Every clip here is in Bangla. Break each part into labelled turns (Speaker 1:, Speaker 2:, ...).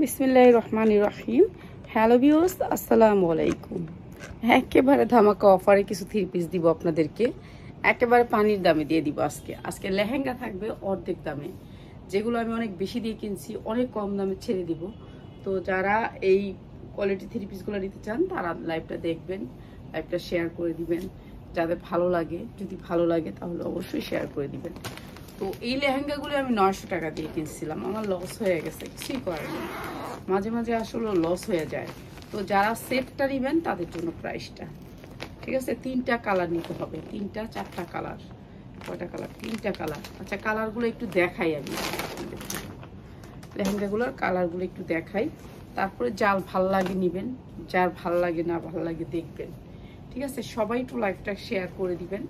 Speaker 1: বিসমিল্লাহির রহমানির রহিম। হ্যালো ভিউয়ার্স, আসসালামু আলাইকুম। একেবারে ধামাকা অফারে কিছু থ্রি পিস দিব আপনাদেরকে, একেবারে পানির দামে দিয়ে দিব। আজকে লেহেঙ্গা থাকবে অর্ধেক দামে, যেগুলো আমি অনেক বেশি দিয়ে কিনছি অনেক কম দামে ছেড়ে দিব। তো যারা এই কোয়ালিটি থ্রি পিসগুলো নিতে চান তারা লাইভটা দেখবেন, লাইভটা শেয়ার করে দিবেন যাদের ভালো লাগে। যদি ভালো লাগে তাহলে অবশ্যই শেয়ার করে দিবেন। তো এই লেহেঙ্গাগুলো আমি 900 টাকা দিয়ে কিনছিলাম, আমার লস হয়ে গেছে, কিছুই করার নেই। মাঝে মাঝে আসলে লস হয়ে যায়। তো যারা সেটটা নেবেন তাদের জন্য প্রাইসটা ঠিক আছে। 3টা কালার নিতে হবে, 3টা 4টা কালার। কয়টা কালার? 3টা কালার। আচ্ছা, কালারগুলো একটু দেখাই আমি, লেহেঙ্গাগুলোর কালারগুলো একটু দেখাই, তারপরে যার ভাল লাগে নেবেন, যার ভাল লাগে না ভাল লাগে দেখবেন। ঠিক আছে, সবাই একটু লাইভটা শেয়ার করে দিবেন।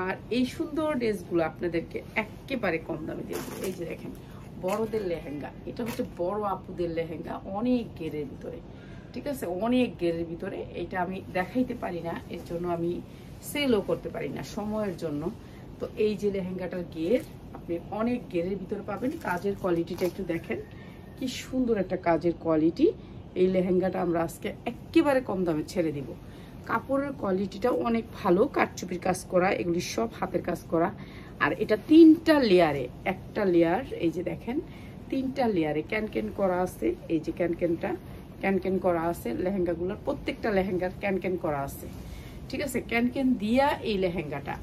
Speaker 1: আর এই সুন্দর ড্রেসগুলো আপনাদেরকে একেবারে কম দামে দিয়ে দেবো। এই যে দেখেন, বড়দের লেহেঙ্গা, এটা হচ্ছে বড় আপুদের লেহেঙ্গা, অনেক গেরের ভিতরে। ঠিক আছে, অনেক গেরের ভিতরে। এটা আমি দেখাইতে পারি না, এর জন্য আমি সেলও করতে পারি না সময়ের জন্য। তো এই যে লেহেঙ্গাটার গের, আপনি অনেক গেরের ভিতরে পাবেন। কাজের কোয়ালিটিটা একটু দেখেন, কি সুন্দর একটা কাজের কোয়ালিটি। এই লেহেঙ্গাটা আমরা আজকে একেবারে কম দামে ছেড়ে দিব। কাপড়ের কোয়ালিটিটা অনেক ভালো, কারচুপির কাজ করা, এগুলি সব হাতের কাজ করা। আর এটা 3টা লেয়ারে, একটা লেয়ার এই যে দেখেন 3টা লেয়ারে ক্যানক্যান করা আছে। এই যে ক্যানক্যানটা ক্যানক্যান করা আছে, লেহেঙ্গাগুলোর প্রত্যেকটা লেহেঙ্গার ক্যানক্যান করা আছে। ঠিক আছে, ক্যানক্যান দিয়া এই লেহেঙ্গাটা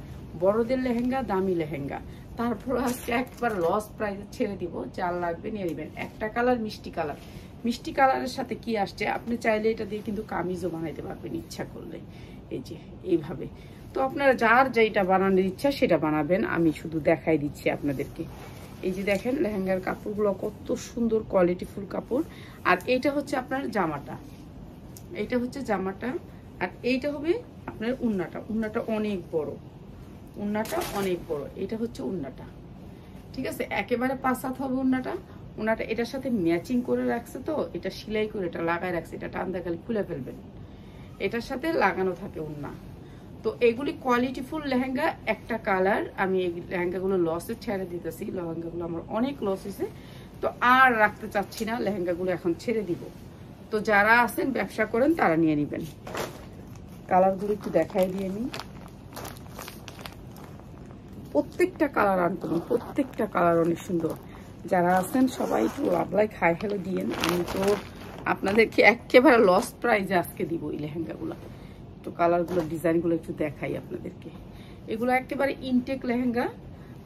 Speaker 1: বড়দের লেহেঙ্গা, দামি লেহেঙ্গা। তারপর আজকে একবার লস প্রাইসে ছেড়ে দিব, যার লাগবে নিয়ে নেবেন। একটা কালার মিষ্টি কালার, মিষ্টি কালারের সাথে কি আসছে, আপনি চাইলে এটা দিয়ে কিন্তু কামিজও বানাইতে পারবেন ইচ্ছা করলে, এই যে এইভাবে। তো আপনারা যার যেটা বানানোর ইচ্ছা সেটা বানাবেন, আমি শুধু দেখাই দিচ্ছি আপনাদেরকে। এই যে দেখেন লেহেঙ্গার কাপড়গুলো কত সুন্দর কোয়ালিটিফুল কাপড়। আর এইটা হচ্ছে আপনার জামাটা, এইটা হচ্ছে জামাটা। আর এইটা হবে আপনার উন্নাটা, উন্নাটা অনেক বড়, উন্নাটা অনেক বড়। এটা হচ্ছে উন্নাটা। ঠিক আছে, একেবারে 5 হাত হবে উন্নাটা। উন্নাটা এটার সাথে ম্যাচিং করে রাখছে, তো এটা সেলাই করে এটা লাগায় রাখছে, এটা টান দিয়ে খালি খুলে ফেলবেন, এটার সাথে লাগানো থাকে উন্না। তো এগুলি কোয়ালিটিফুল লেহেঙ্গা, একটা কালার। আমি এই লেহেঙ্গাগুলো লসে ছেড়ে দিতেছি, লেহেঙ্গাগুলো আমার অনেক লস হয়েছে, তো আর রাখতে চাচ্ছি না, লেহেঙ্গাগুলো এখন ছেড়ে দিব। তো যারা আছেন ব্যবসা করেন তারা নিয়ে নেবেন। কালারগুলো একটু দেখাই দিয়ে নিই, প্রত্যেকটা কালার আনকমন, প্রত্যেকটা কালার অনেক সুন্দর। যারা আছেন সবাই একটু লাভলাই খায় হেলো দিয়েন। আমি তো আপনাদেরকে একেবারে লস প্রাইজে আজকে দিব এই লেহেঙ্গাগুলো। তো কালারগুলো, ডিজাইনগুলো একটু দেখাই আপনাদেরকে। এগুলো একেবারে ইনটেক লেহেঙ্গা,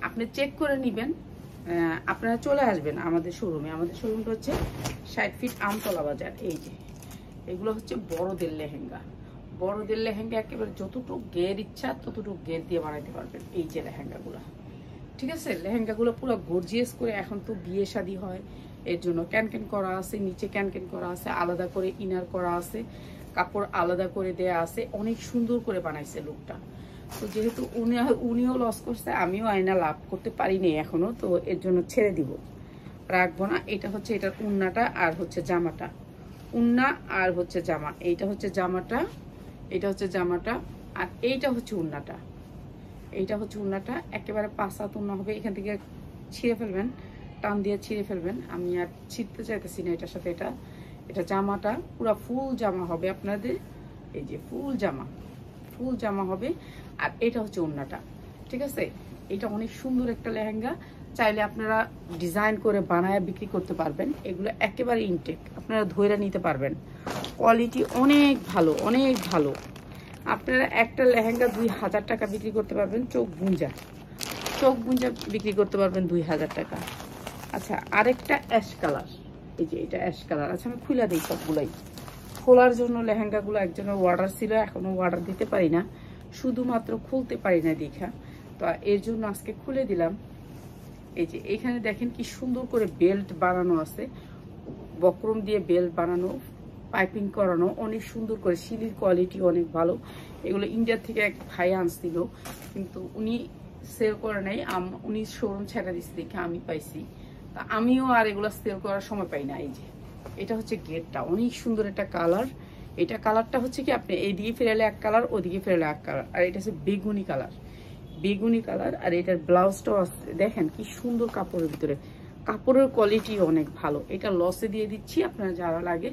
Speaker 1: আপনি চেক করে নেবেন। আপনারা চলে আসবেন আমাদের শোরুমে। আমাদের শোরুমটা হচ্ছে 60 ফিট আমতলা বাজার। এই যে এগুলো হচ্ছে বড়দের লেহেঙ্গা, বড়দের লেহেঙ্গা একেবারে যতটুকু গের ইচ্ছা ততটুকু গের দিয়ে বানাইতে পারবেন। এই যে লেহেঙ্গাগুলো, ঠিক আছে, লেহেঙ্গাগুলো পুরো গর্জিয়াস করে। এখন তো বিয়ে শাদী হয়, এর জন্য ক্যানক্যান করা আছে, নিচে ক্যানক্যান করা আছে, আলাদা করে ইনার করা আছে, কাপড় আলাদা করে দেয়া আছে, অনেক সুন্দর করে বানাইছে লুকটা। তো যেহেতু উনিও লস করছে, আমিও আয়না লাভ করতে পারিনি এখনো, তো এর জন্য ছেড়ে দিব, রাখবো না। এটা হচ্ছে এটার উন্নাটা, আর হচ্ছে জামাটা, উন্না আর হচ্ছে জামা। এইটা হচ্ছে জামাটা, এটা হচ্ছে জামাটা, আর এইটা হচ্ছে উন্নাটা, এইটা হচ্ছে উন্নাটা। একেবারে 5 হাত উন্না হবে। এখান থেকে ছিঁড়ে ফেলবেন, টান দিয়ে ছিঁড়ে ফেলবেন। আমি আর ছিঁড়তে চাইতেছি না এটার সাথে। এটা জামাটা পুরো ফুল জামা হবে আপনাদের। এই যে ফুল জামা, ফুল জামা হবে। আর এটা হচ্ছে উন্নাটা। ঠিক আছে, এটা অনেক সুন্দর একটা লেহেঙ্গা, চাইলে আপনারা ডিজাইন করে বানায় বিক্রি করতে পারবেন। এগুলো একেবারে ইনটেক, আপনারা ধরে নিতে পারবেন। কোয়ালিটি অনেক ভালো, অনেক ভালো। আপনারা একটা লেহেঙ্গা 2000 টাকা বিক্রি করতে পারবেন, চোখ বুঞ্জা বিক্রি করতে পারবেন 2000 টাকা। আচ্ছা, আরেকটা অ্যাশ কালার, এই যে এটা অ্যাশ কালার। আচ্ছা, আমি খুলে দিই সবগুলাই। খোলার জন্য লেহেঙ্গাগুলো একজনের অর্ডার ছিল, এখনো অর্ডার দিতে পারি না, শুধুমাত্র খুলতে পারি না দেখা, তো এর জন্য আজকে খুলে দিলাম। এই যে এখানে দেখেন কি সুন্দর করে বেল্ট বানানো আছে, বক্রম দিয়ে বেল্ট বানানো, পাইপিং করানো, অনেক সুন্দর করে। শিলির কোয়ালিটি অনেক ভালো। এগুলো ইন্ডিয়া থেকে এক ভাই আনছিল, কিন্তু উনি সেল করে নাই, উনি শোরুম ছেড়ে দিচ্ছে দেখে আমি পাইছি, তা আমিও আর এগুলো সেল করার সময় পাই না। এই যে এটা হচ্ছে গেটটা, অনেক সুন্দর একটা কালার। এটা কালারটা হচ্ছে কি, আপনি এইদিকে ফেরালে এক কালার, ওদিকে ফেরালে এক কালার। আর এটা হচ্ছে বেগুনি কালার, বেগুনি কালার। আর এটার ব্লাউজটাও দেখেন কি সুন্দর কাপড়ের ভিতরে, কাপড়ের কোয়ালিটি অনেক ভালো। এটা লসে দিয়ে দিচ্ছি, আপনারা যারা লাগে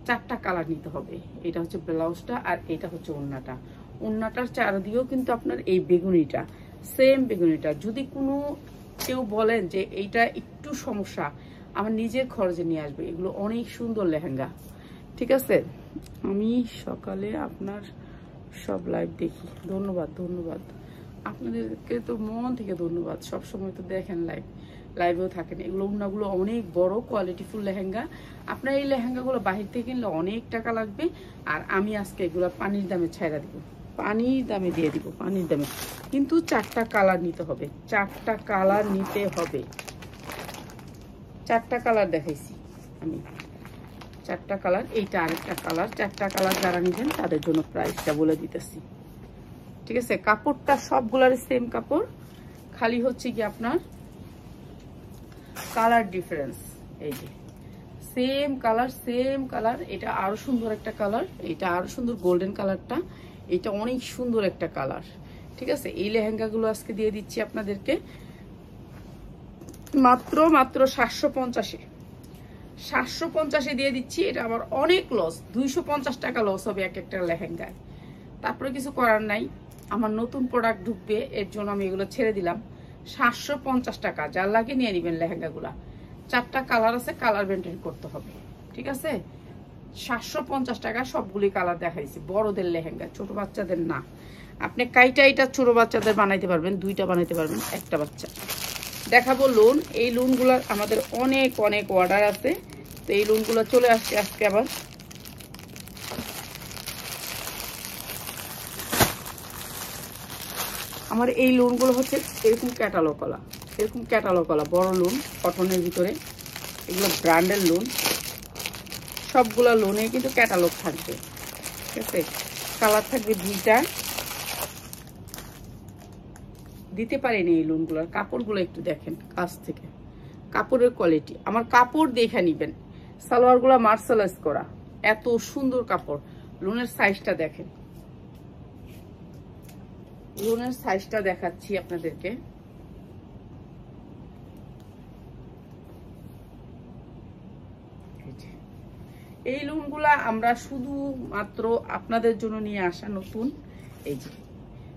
Speaker 1: 4টা কালার নিতে হবে। এটা হচ্ছে ব্লাউজটা আর এটা হচ্ছে ওড়নাটা। ওড়নাটার চারদিকেও কিন্তু আপনার এই বেগুনিটা, সেম বেগুনিটা। যদি কোনো কেউ বলেন যে এইটা একটু সমস্যা, আমার নিজের খরচে নিয়ে আসবে। এগুলো অনেক সুন্দর লেহেঙ্গা, ঠিক আছে। আমি সকালে আপনার সব লাইভ দেখি, ধন্যবাদ ধন্যবাদ আপনাদেরকে, তো মন থেকে ধন্যবাদ। সব সময় তো দেখেন লাইভেও থাকেন। এগুলো ওড়নাগুলো অনেক বড় কোয়ালিটিফুল লেহেঙ্গা। আপনার এই লেহেঙ্গাগুলো বাহির থেকে কিনলে অনেক টাকা লাগবে, আর আমি আজকে এগুলো পানির দামে ছাইড়া দিব, পানির দামে দিয়ে দিব, পানির দামে। কিন্তু 4টা কালার নিতে হবে, 4টা কালার নিতে হবে। 4টা কালার দেখাইছি আমি, 4টা কালার। এইটা আরেকটা কালার। 4টা কালার যারা নিবেন তাদের জন্য প্রাইসটা বলে দিতেছি, ঠিক আছে। কাপড়টা সবগুলার সেম কাপড়, খালি হচ্ছে কি আপনার কালার ডিফারেন্স। এই যে সেম কালার, এটা আরো সুন্দর একটা কালার, এটা আরো সুন্দর গোল্ডেন কালারটা, এটা অনেক সুন্দর একটা কালার, ঠিক আছে। এই লেহেঙ্গাগুলো আজকে দিয়ে দিচ্ছি আপনাদেরকে মাত্র 750 দিয়ে দিচ্ছি। এটা আমার অনেক লস, 250 টাকা লস হবে এক একটা লেহেঙ্গায়। তারপরে কিছু করার নাই, আমার নতুন প্রোডাক্ট ঢুকবে, এর জন্য আমি এগুলো ছেড়ে দিলাম। 750 টাকা, যার লাগে নিয়ে নেবেন লেহেঙ্গাগুলা। 4টা কালার আছে, কালার মেনটেন করতে হবে, ঠিক আছে। 750 টাকা সবগুলি কালার দেখাইছি। বড়দের লেহেঙ্গা, ছোট বাচ্চাদের না। আপনি কাইটা এটা ছোট বাচ্চাদের বানাইতে পারবেন, 2টা বানাইতে পারবেন, একটা বাচ্চা। দেখাবো লোন। এই লোনগুলোর আমাদের অনেক অর্ডার আছে, তো এই লোনগুলো চলে আসছে আজকে আবার। আমার এই লোনগুলো হচ্ছে এরকম ক্যাটালগ কলা, বড় লোন কটনের ভিতরে। এগুলো ব্র্যান্ডের লোন, সবগুলা লোনে কিন্তু ক্যাটালগ থাকবে, ঠিক আছে। কালার থাকবে 2টা। দিতে পারেনি এই লোনগুলোর কাপড়গুলো একটু দেখেন কাছ থেকে, কাপড়ের কোয়ালিটি। আমার কাপড় দেখে নিবেন, সালোয়ারগুলো মার্শালাইজ করা, এত সুন্দর কাপড়। লোনের সাইজটা দেখেন, লোনের সাইজটা দেখাচ্ছি আপনাদেরকে। এই লোনগুলা আমরা শুধু মাত্র আপনাদের জন্য নিয়ে আসা নতুন। এই যে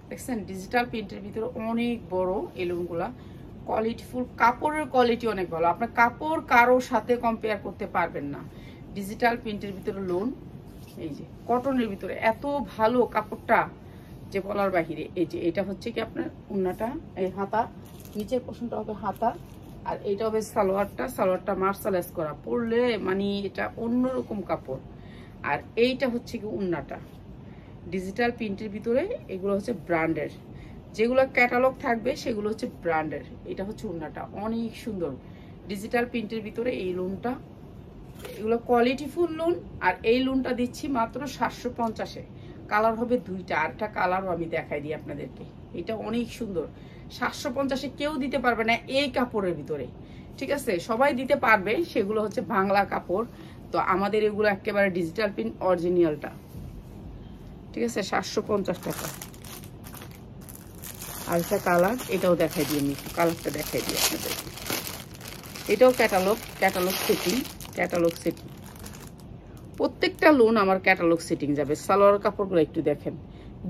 Speaker 1: দেখছেন ডিজিটাল প্রিন্টের ভিতরে অনেক বড় এই লোনগুলা, কোয়ালিটিফুল, কাপড়ের কোয়ালিটি অনেক ভালো। আপনার কাপড় কারোর সাথে কম্পেয়ার করতে পারবেন না। ডিজিটাল প্রিন্টের ভিতরে লোন, এই যে কটনের ভিতরে এত ভালো কাপড়টা যে বলার বাহিরে। এই যে এটা হচ্ছে কি আপনার ওড়নাটা, এই হাতা, নিচের পোর্শনটা হবে হাতা, আর এইটা হবে সালোয়ারটা মার্শালাইজ করা, পরলে মানে এটা অন্যরকম কাপড়। আর এইটা হচ্ছে কি ওড়নাটা, ডিজিটাল প্রিন্টের ভিতরে। এগুলো হচ্ছে ব্র্যান্ডের, যেগুলো ক্যাটালগ থাকবে সেগুলো হচ্ছে ব্র্যান্ডের। এটা হচ্ছে ওড়নাটা, অনেক সুন্দর ডিজিটাল প্রিন্টের ভিতরে এই লোনটা। এগুলো কোয়ালিটিফুল লোন, আর এই লোনটা দিচ্ছি মাত্র 750-এ। কালার হবে 2টা, আরেকটা কালারও আমি দেখাই দিই আপনাদেরকে। এটা অনেক সুন্দর, 750-এ কেউ দিতে পারবে না এই কাপড়ের ভিতরে, ঠিক আছে। সবাই দিতে পারবে, সেগুলো হচ্ছে বাংলা কাপড়। তো আমাদের এগুলো একেবারে ডিজিটাল প্রিন্ট অরিজিনালটা, ঠিক আছে, 750 টাকা। আর একটা কালার, এটাও দেখাই দিই, আমি কালারটা দেখাই দিই আপনাদের। এটাও ক্যাটালগ সেটিং। প্রত্যেকটা লোন আমার ক্যাটালগ সেটিং যাবে। সালোয়ার কাপড়গুলো একটু দেখেন,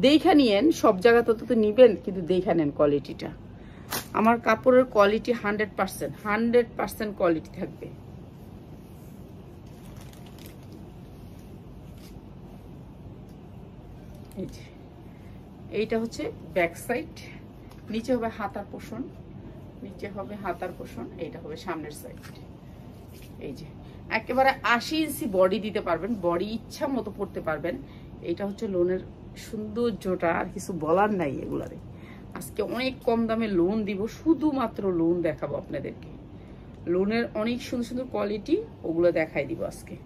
Speaker 1: দেখা নিয়েন। সব জায়গাতে তো নিবেন, কিন্তু দেখা নেন কোয়ালিটিটা। আমার কাপড়ের কোয়ালিটি 100% কোয়ালিটি থাকবে। এই যে এইটা হচ্ছে ব্যাক সাইড, নিচে হবে হাতার পোর্শন, এইটা হবে সামনের সাইড। এই যে একেবারে 80 ইঞ্চি বডি দিতে পারবেন, বডি ইচ্ছা মতো পড়তে পারবেন। এইটা হচ্ছে লোনের সৌন্দর্যটা, আর কিছু বলার নাই এগুলারে। আজকে অনেক কম দামে লোন দিব, শুধুমাত্র লোন দেখাবো আপনাদেরকে। লোনের অনেক সুন্দর সুন্দর কোয়ালিটি, ওগুলো দেখাই দিব আজকে।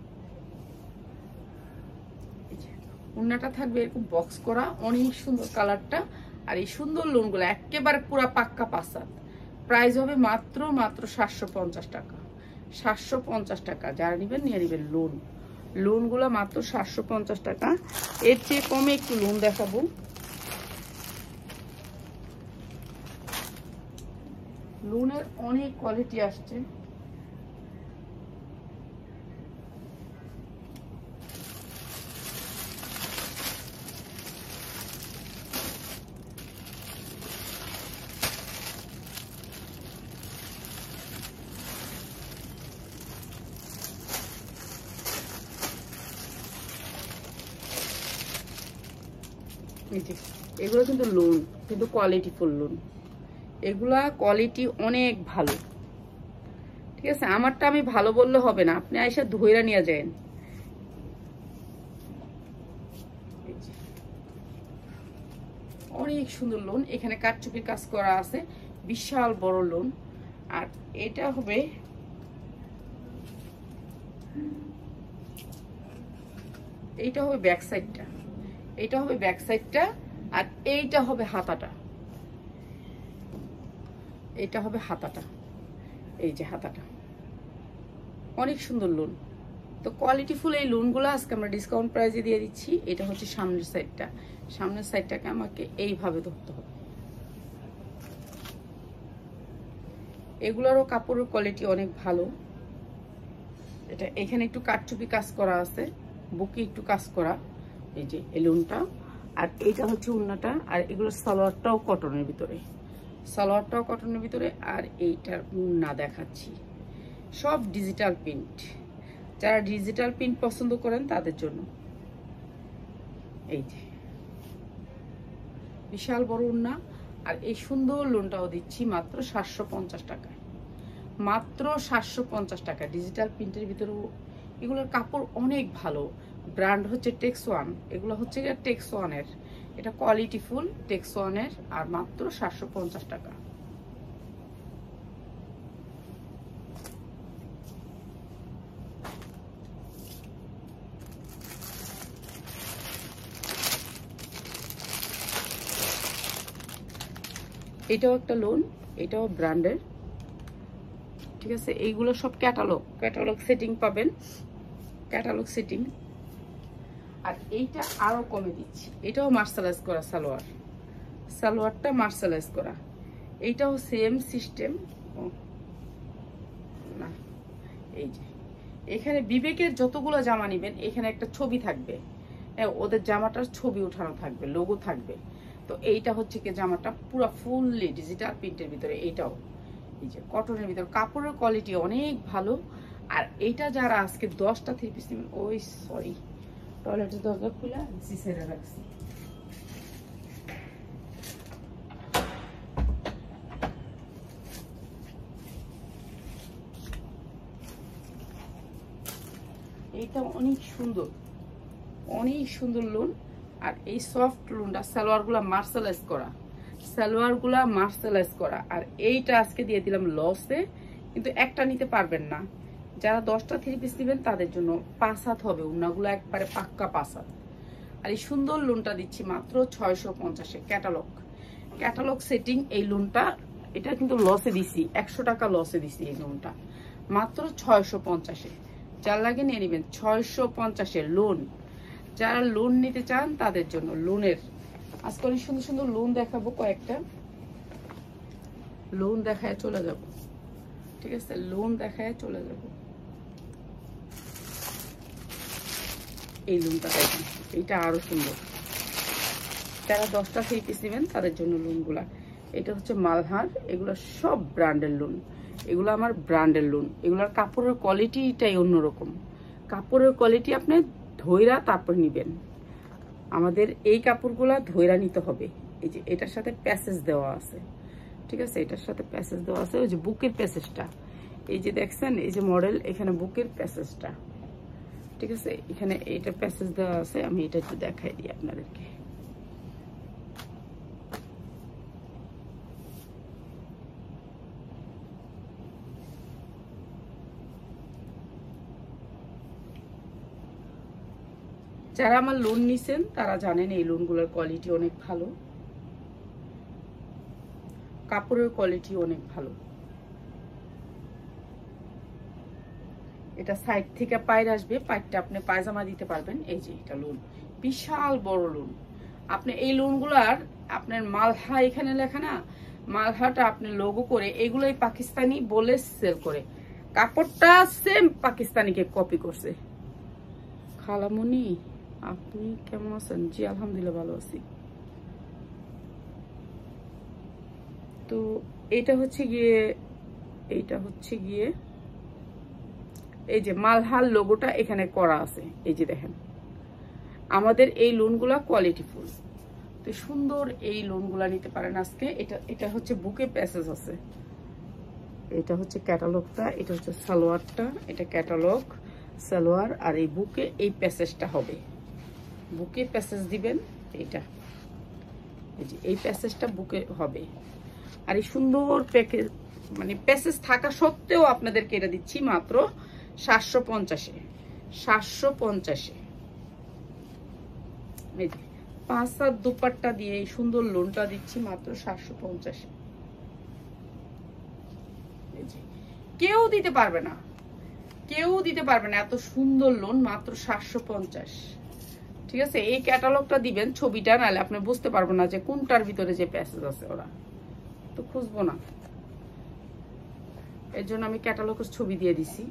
Speaker 1: ওড়নাটা থাকবে এরকম বক্স করা, অনেক সুন্দর কালারটা। আর এই সুন্দর লোনগুলো একেবারে পুরা পাক্কা পাসাদ। প্রাইস হবে মাত্র 750 টাকা। 750 টাকা, যারা নেবেন নিয়ে নেবেন। লোনগুলো মাত্র 750 টাকা। এর চেয়ে কমে একটু লোন দেখাবো। লোনের অনেক কোয়ালিটি আসছে, এই যে এগুলো কিন্তু লোন, কিন্তু কোয়ালিটি ফুল লোন, এগুলা কোয়ালিটি অনেক ভালো। ঠিক আছে, আমারটা আমি ভালো বললে হবে না, আপনি আইসা ধইরা নিয়ে যান। অনেক সুন্দর লোন, এখানে কারচুপির কাজ করা আছে, বিশাল বড় লোন। আর এটা হবে এইটা হবে ব্যাক সাইডটা, এইটা হবে ব্যাক সাইডটা, আর এইটা হবে হাতাটা, এইটা হবে হাতাটা, এই যে হাতাটা। অনেক সুন্দর লোন। তো কোয়ালিটি ফুল এই লোনগুলো আজকে আমরা ডিসকাউন্ট প্রাইসে দিয়ে দিচ্ছি। এটা হচ্ছে সামনের সাইডটা, সামনের সাইডটাকে আমাকে এইভাবে ধরতে হবে। এগুলোরও কাপড়ের কোয়ালিটি অনেক ভালো। এটা এখানে একটু কারচুপি কাজ করা আছে, বুকে একটু কাজ করা, এই যে এই লোনটা। আর এইটা হচ্ছে উন্নাটা, আর এগুলো সালোয়ারটাও কটনের ভিতরে, সালোয়ারটাও কটনের ভিতরে। আর এইটার উন্না দেখাচ্ছি, সব ডিজিটাল প্রিন্ট। যারা ডিজিটাল প্রিন্ট পছন্দ করেন তাদের জন্য। এই যে বিশাল বড় উন্না। আর এই সুন্দর লোনটাও দিচ্ছি মাত্র 750 টাকায়, মাত্র 750 টাকা। ডিজিটাল প্রিন্টের ভিতরেও এগুলোর কাপড় অনেক ভালো, ব্র্যান্ড হচ্ছে টেক্স ওয়ান, এগুলো হচ্ছে টেক্স ওয়ানের, এটা কোয়ালিটি ফুল টেক্স ওয়ানের, আর মাত্র 750 টাকা। এটাও একটা লোন, এটাও ব্র্যান্ডের। ঠিক আছে, এইগুলো সব ক্যাটালগ, ক্যাটালগ সেটিং পাবেন, ক্যাটালগ সেটিং। আর এইটা আরো কমে দিচ্ছি, এটাও মার্শালাইজ করা সালোয়ার, সালোয়ারটা মার্শালাইজ করা। এইটাও সেম সিস্টেম না। এই যে এখানে বিবেকের যতগুলো জামা নিবেন এখানে একটা ছবি থাকবে, ওদের জামাটার ছবি উঠানো থাকবে, লোগো থাকবে। তো এইটা হচ্ছে কি জামাটা পুরো ফুললি ডিজিটাল প্রিন্টের ভিতরে, এইটাও এই যে কটনের ভিতরে, কাপড়ের কোয়ালিটি অনেক ভালো। আর এইটা যারা আজকে 10টা 3 পিস নেবেন, ওই সরি টয়লেটের দরজা খুলে ছেড়ে রাখছি। এইটা অনেক সুন্দর, অনেক সুন্দর লোন। আর এই সফট লোনটা সালোয়ারগুলা মার্শালাইজ করা, সালোয়ারগুলা মার্শালাইজ করা। আর এইটা আজকে দিয়ে দিলাম লসে, কিন্তু একটা নিতে পারবেন না। যারা 10টা 3 পিস নেবেন তাদের জন্য 5 হাত হবে, উন্নাগুলো একবারে পাক্কা 5 হাত। আর এই সুন্দর লোনটা দিচ্ছি মাত্র 650-এ, ক্যাটালগ, ক্যাটালগ সেটিং এই লোনটা। এটা কিন্তু লসে দিছি, 100 টাকা লসে দিছি এই লোনটা, মাত্র 650-এ। যার লাগে নিয়ে নেবেন, 650-এর লোন। যারা লোন নিতে চান তাদের জন্য লোনের আজকে অনেক সুন্দর সুন্দর লোন দেখাবো, কয়েকটা লোন দেখায় চলে যাব। ঠিক আছে, লোন দেখায় চলে যাব। এই লোনটা দেখেন, এইটা আরো সুন্দর। যারা 10টা 3 পিস নেবেন তাদের জন্য লোনগুলা। এটা হচ্ছে মালহার, এগুলো সব ব্র্যান্ডের লোন, এগুলো আমার ব্র্যান্ডের লোন। এগুলোর কাপড়ের কোয়ালিটিটাই অন্যরকম, কাপড়ের কোয়ালিটি আপনি ধইরা তারপর নিবেন। আমাদের এই কাপড়গুলা ধইরা নিতে হবে। এই যে এটার সাথে প্যাসেজ দেওয়া আছে, ঠিক আছে, এটার সাথে প্যাসেজ দেওয়া আছে। ওই যে বুকের প্যাসেজটা, এই যে দেখছেন, এই যে মডেল, এখানে বুকের প্যাসেজটা, ঠিক আছে, এখানে এইটা প্যাসেজ দেওয়া আছে। আমি এটা একটু দেখাই দিই আপনাদেরকে। যারা আমার লোন নিছেন তারা জানেন এই লোনগুলোর কোয়ালিটি অনেক ভালো, কাপড়ের কোয়ালিটি অনেক ভালো। এটা সাইড থেকে পায়ের আসবে, পায়েরটা আপনি পায়জামা দিতে পারবেন। এই যে এটা লোন, বিশাল বড় লোন। আপনি এই লোনগুলার আপনার মালহা এখানে লেখা না, মালহাটা আপনি লোগো করে, এগুলোই পাকিস্তানি বলে সেল করে, কাপড়টা সেম পাকিস্তানিকে কপি করছে। খালামুনি আপনি কেমন আছেন? জি আলহামদুলিল্লাহ ভালো আছি। তো এটা হচ্ছে গিয়ে, এইটা হচ্ছে গিয়ে এই যে মালহার লোগোটা এখানে করা আছে। এই যে দেখেন, আমাদের এই লোনগুলা কোয়ালিটি ফুল, তো সুন্দর এই লোনগুলা নিতে পারেন আজকে। এটা হচ্ছে বুকে প্যাসেজ আছে, এটা হচ্ছে ক্যাটালগটা, এটা হচ্ছে সালোয়ারটা, এটা ক্যাটালগ সালোয়ার, আর এই বুকে এই প্যাসেজটা হবে, বুকে প্যাসেজ দিবেন এইটা, এই যে এই প্যাসেজটা বুকে হবে। আর এই সুন্দর প্যাকেজ মানে প্যাসেজ থাকা সত্ত্বেও আপনাদেরকে এটা দিচ্ছি মাত্র 750-এ। 750-এ 5-7 দুপাট্টা দিয়ে এই সুন্দর লোনটা দিচ্ছি মাত্র 750-এ। কেউ দিতে পারবে না, কেউ দিতে পারবে না এত সুন্দর লোন মাত্র 750। ঠিক আছে, এই ক্যাটালগটা দিবেন ছবিটা, নাহলে আপনি বুঝতে পারবেন না যে কোনটার ভিতরে যে প্যাসেজ আছে, ওরা তো খুঁজবো না, এর জন্য আমি ক্যাটালগের ছবি দিয়ে দিছি।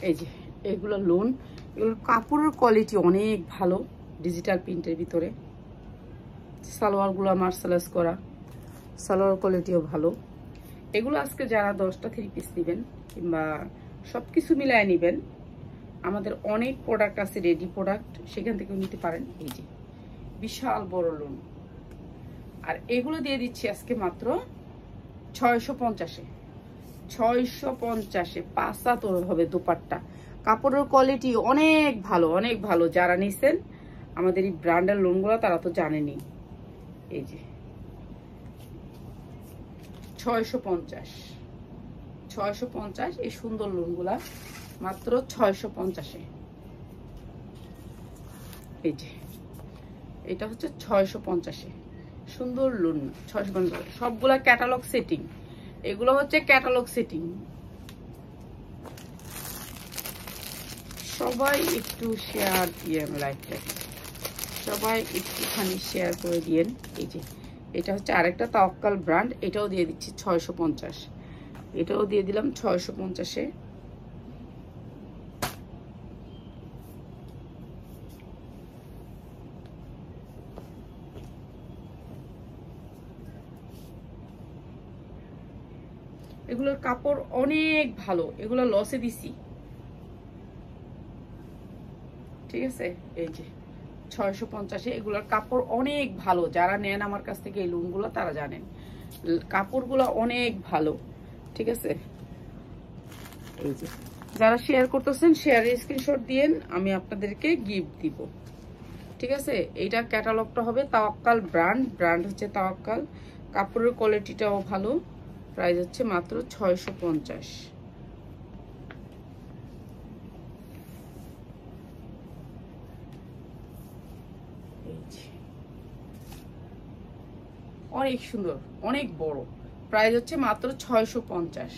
Speaker 1: এই যে এগুলো লোন, এগুলোর কাপড়ের কোয়ালিটি অনেক ভালো, ডিজিটাল প্রিন্টের ভিতরে। সালোয়ারগুলো মার্শালাইজ করা, সালোয়ার কোয়ালিটিও ভালো। এগুলো আজকে যারা 10টা 3 পিস নেবেন কিংবা সব কিছু মিলায় নেবেন, আমাদের অনেক প্রোডাক্ট আছে রেডি প্রোডাক্ট, সেখান থেকেও নিতে পারেন। এই যে বিশাল বড় লোন, আর এগুলো দিয়ে দিচ্ছি আজকে মাত্র 650-এ। 650-এ 5 হবে দুপাট্টা। কাপড়ের কোয়ালিটি অনেক ভালো, অনেক ভালো। যারা নিছেন আমাদের এই ব্র্যান্ডের লোনগুলো তারা তো জানেনি। এই যে 650 এই সুন্দর লোনগুলা মাত্র 650-এ। এই যে এটা হচ্ছে 650-এ সুন্দর লোন, 650। সবগুলা ক্যাটালগ সেটিং, এগুলো হচ্ছে ক্যাটালগ সেটিং। সবাই একটু শেয়ার দিয়েন, লাইকটাকে সবাই একটুখানি শেয়ার করে দিয়েন। এই যে এটা হচ্ছে আরেকটা তাওয়াক্কাল ব্র্যান্ড, এটাও দিয়ে দিচ্ছি 650, এটাও দিয়ে দিলাম 650-এ। এগুলোর কাপড় অনেক ভালো, এগুলো লসে দিছি। ঠিক আছে, এই যে 650-এ এগুলোর কাপড় অনেক ভালো। যারা নেন আমার কাছ থেকে এই লোনগুলো তারা জানেন কাপড়গুলো অনেক ভালো। ঠিক আছে, এই যে যারা শেয়ার করতেছেন শেয়ারের স্ক্রিনশট দিয়েন, আমি আপনাদেরকে গিফট দিব। ঠিক আছে, এইটা ক্যাটালগটা হবে তাওয়াক্কাল ব্র্যান্ড হচ্ছে তাওয়াক্কাল। কাপড়ের কোয়ালিটিটাও ভালো, প্রাইস হচ্ছে মাত্র 650। অনেক সুন্দর, অনেক বড়, প্রাইস হচ্ছে মাত্র 650।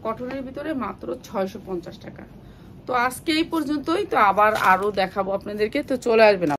Speaker 1: কটনের ভিতরে মাত্র 650 টাকা। তো আজকে এই পর্যন্তই, তো আবার আরো দেখাবো আপনাদেরকে, তো চলে আসবেন।